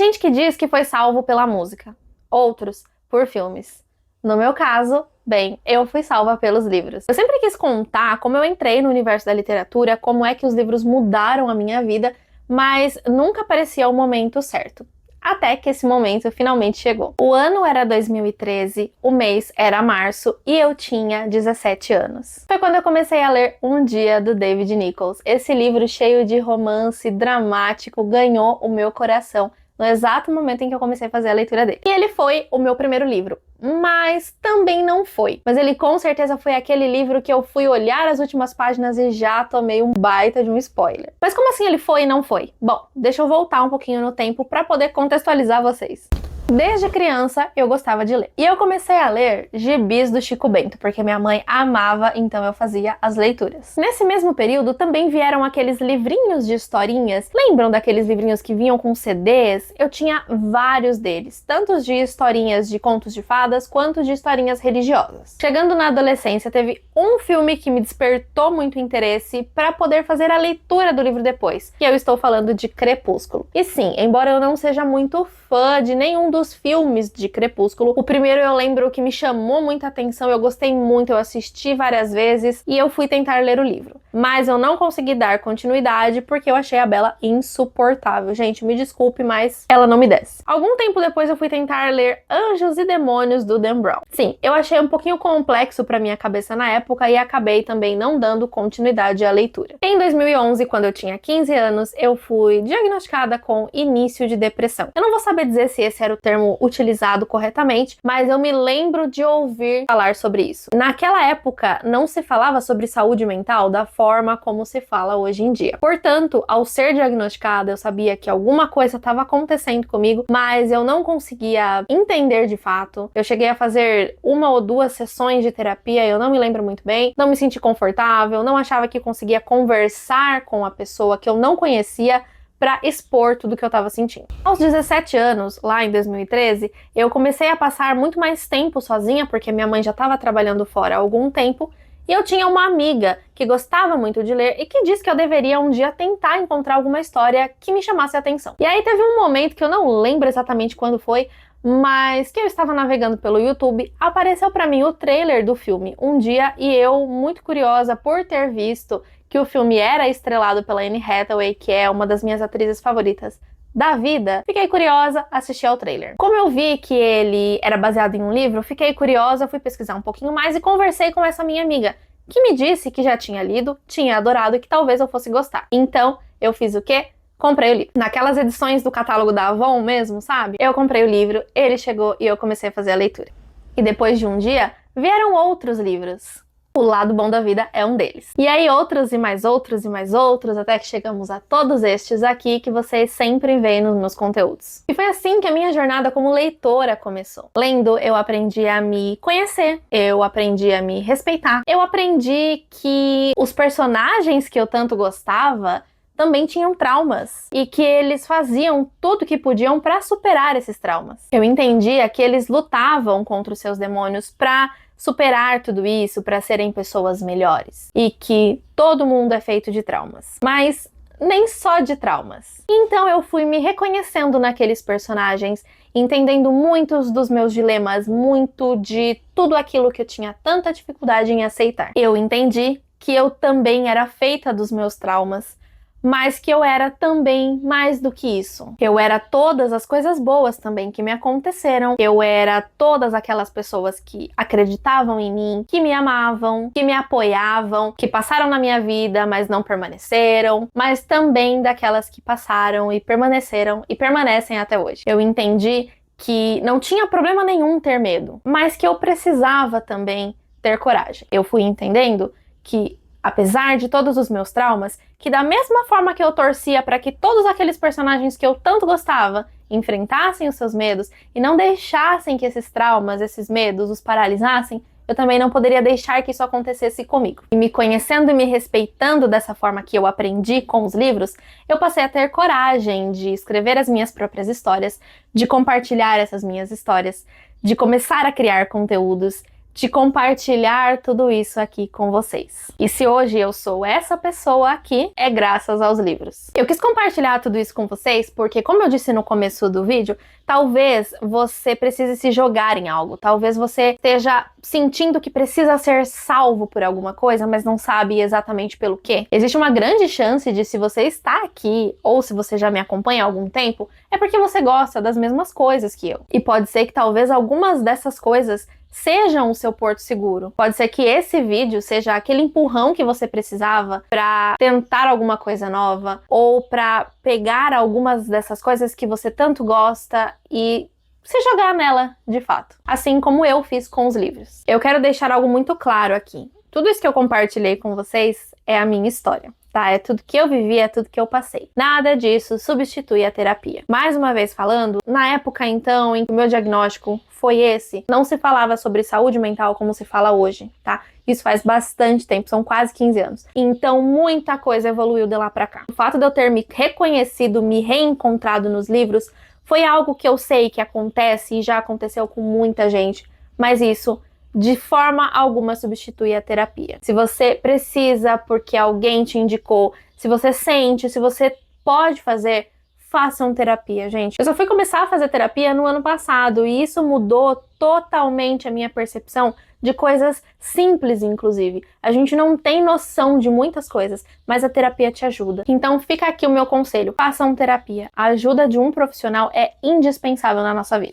gente que diz que foi salvo pela música, outros por filmes. No meu caso, bem, eu fui salva pelos livros. Eu sempre quis contar como eu entrei no universo da literatura, como é que os livros mudaram a minha vida, mas nunca parecia o momento certo. Até que esse momento finalmente chegou. O ano era 2013, o mês era março e eu tinha 17 anos. Foi quando eu comecei a ler Um Dia, do David Nichols. Esse livro cheio de romance dramático ganhou o meu coração no exato momento em que eu comecei a fazer a leitura dele. E ele foi o meu primeiro livro, mas também não foi. Mas ele com certeza foi aquele livro que eu fui olhar as últimas páginas e já tomei um baita de um spoiler. Mas como assim ele foi e não foi? Bom, deixa eu voltar um pouquinho no tempo para poder contextualizar vocês. Desde criança eu gostava de ler. E eu comecei a ler gibis do Chico Bento, porque minha mãe amava, então eu fazia as leituras. Nesse mesmo período também vieram aqueles livrinhos de historinhas. Lembram daqueles livrinhos que vinham com CDs? Eu tinha vários deles, tanto de historinhas de contos de fadas, quanto de historinhas religiosas. Chegando na adolescência, teve um filme que me despertou muito interesse para poder fazer a leitura do livro depois. E eu estou falando de Crepúsculo. E sim, embora eu não seja muito fã de nenhum dos filmes de Crepúsculo, o primeiro eu lembro que me chamou muita atenção, eu gostei muito, eu assisti várias vezes e eu fui tentar ler o livro. Mas eu não consegui dar continuidade porque eu achei a Bella insuportável. Gente, me desculpe, mas ela não me desce. Algum tempo depois eu fui tentar ler Anjos e Demônios, do Dan Brown. Sim, eu achei um pouquinho complexo pra minha cabeça na época e acabei também não dando continuidade à leitura. Em 2011, quando eu tinha 15 anos, eu fui diagnosticada com início de depressão. Eu não vou saber dizer se esse era o termo utilizado corretamente, mas eu me lembro de ouvir falar sobre isso. Naquela época, não se falava sobre saúde mental da forma como se fala hoje em dia. Portanto, ao ser diagnosticada, eu sabia que alguma coisa estava acontecendo comigo, mas eu não conseguia entender de fato. Eu cheguei a fazer 1 ou 2 sessões de terapia, eu não me lembro muito bem, não me senti confortável, não achava que conseguia conversar com a pessoa que eu não conhecia para expor tudo que eu tava sentindo. Aos 17 anos, lá em 2013, eu comecei a passar muito mais tempo sozinha, porque minha mãe já estava trabalhando fora há algum tempo, e eu tinha uma amiga que gostava muito de ler e que disse que eu deveria um dia tentar encontrar alguma história que me chamasse a atenção. E aí teve um momento que eu não lembro exatamente quando foi, mas que eu estava navegando pelo YouTube, apareceu para mim o trailer do filme Um Dia, e eu, muito curiosa por ter visto que o filme era estrelado pela Anne Hathaway, que é uma das minhas atrizes favoritas da vida, fiquei curiosa, assisti ao trailer. Como eu vi que ele era baseado em um livro, fiquei curiosa, fui pesquisar um pouquinho mais e conversei com essa minha amiga, que me disse que já tinha lido, tinha adorado e que talvez eu fosse gostar. Então, eu fiz o quê? Comprei o livro. Naquelas edições do catálogo da Avon mesmo, sabe? Eu comprei o livro, ele chegou e eu comecei a fazer a leitura. E depois de um dia, vieram outros livros. O Lado Bom da Vida é um deles. E aí outros e mais outros e mais outros, até que chegamos a todos estes aqui que vocês sempre veem nos meus conteúdos. E foi assim que a minha jornada como leitora começou. Lendo, eu aprendi a me conhecer, eu aprendi a me respeitar, eu aprendi que os personagens que eu tanto gostava também tinham traumas e que eles faziam tudo o que podiam para superar esses traumas. Eu entendia que eles lutavam contra os seus demônios para superar tudo isso, para serem pessoas melhores. E que todo mundo é feito de traumas. Mas nem só de traumas. Então eu fui me reconhecendo naqueles personagens, entendendo muitos dos meus dilemas, muito de tudo aquilo que eu tinha tanta dificuldade em aceitar. Eu entendi que eu também era feita dos meus traumas, mas que eu era também mais do que isso. Eu era todas as coisas boas também que me aconteceram. Eu era todas aquelas pessoas que acreditavam em mim, que me amavam, que me apoiavam, que passaram na minha vida, mas não permaneceram, mas também daquelas que passaram e permaneceram e permanecem até hoje. Eu entendi que não tinha problema nenhum ter medo, mas que eu precisava também ter coragem. Eu fui entendendo que, apesar de todos os meus traumas, que da mesma forma que eu torcia para que todos aqueles personagens que eu tanto gostava enfrentassem os seus medos e não deixassem que esses traumas, esses medos os paralisassem, eu também não poderia deixar que isso acontecesse comigo. E me conhecendo e me respeitando dessa forma que eu aprendi com os livros, eu passei a ter coragem de escrever as minhas próprias histórias, de compartilhar essas minhas histórias, de começar a criar conteúdos, de compartilhar tudo isso aqui com vocês. E se hoje eu sou essa pessoa aqui, é graças aos livros. Eu quis compartilhar tudo isso com vocês porque, como eu disse no começo do vídeo, talvez você precise se jogar em algo, talvez você esteja sentindo que precisa ser salvo por alguma coisa, mas não sabe exatamente pelo quê. Existe uma grande chance de, se você está aqui, ou se você já me acompanha há algum tempo, é porque você gosta das mesmas coisas que eu. E pode ser que talvez algumas dessas coisas sejam o seu porto seguro. Pode ser que esse vídeo seja aquele empurrão que você precisava para tentar alguma coisa nova, ou para pegar algumas dessas coisas que você tanto gosta e se jogar nela de fato. Assim como eu fiz com os livros. Eu quero deixar algo muito claro aqui. Tudo isso que eu compartilhei com vocês é a minha história. Tá? É tudo que eu vivi, é tudo que eu passei. Nada disso substitui a terapia. Mais uma vez falando, na época então em que o meu diagnóstico foi esse, não se falava sobre saúde mental como se fala hoje, tá? Isso faz bastante tempo, são quase 15 anos. Então muita coisa evoluiu de lá pra cá. O fato de eu ter me reconhecido, me reencontrado nos livros, foi algo que eu sei que acontece e já aconteceu com muita gente, mas isso de forma alguma substitui a terapia. Se você precisa porque alguém te indicou, se você sente, se você pode fazer, façam terapia, gente. Eu só fui começar a fazer terapia no ano passado e isso mudou totalmente a minha percepção de coisas simples, inclusive. A gente não tem noção de muitas coisas, mas a terapia te ajuda. Então fica aqui o meu conselho, façam terapia. A ajuda de um profissional é indispensável na nossa vida.